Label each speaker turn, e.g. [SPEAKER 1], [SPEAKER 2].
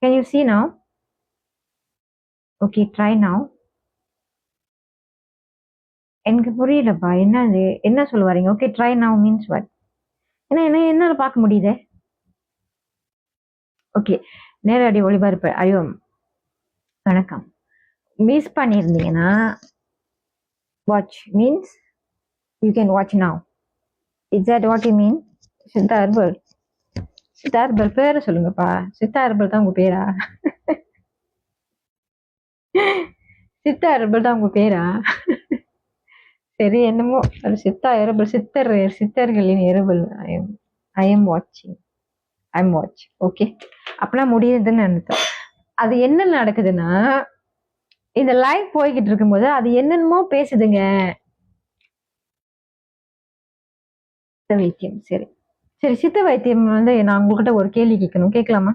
[SPEAKER 1] Can you see now? Okay, try now. எனக்கு புரியலப்பா, என்னது, என்ன சொல்ல வரீங்க? Okay, try now means what? ஏன்னா என்ன என்னால பார்க்க முடியுதே. ஓகே, நேரடி ஒளிபரப்பு. ஐயோ, வணக்கம். மிஸ் பண்ணியிருந்தீங்கன்னா watch means you can watch now. Is that what you mean? Siddha herbal. Siddha herbal பேரை சொல்லுங்கப்பா. சித்தா ஹெர்பல் தான் உங்க பேரா? சித்தா ஹெர்பல் தான் உங்க பேரா? சரி, என்னமோ அது சித்தா எரபல், சித்தர்களின் எரபல். ஐ எம் வாட்சிங், ஐ எம் வாட்ச். ஓகே, அப்பனா முடியுதுன்னு நினைத்தேன். அது என்ன நடக்குதுன்னா, இந்த லைவ் போய்கிட்டு இருக்கும்போது அது என்னென்னமோ பேசுதுங்க. சித்த வைத்தியம். சரி சரி, சித்த வைத்தியம் வந்து நான் உங்ககிட்ட ஒரு கேள்வி கேட்கணும், கேட்கலாமா?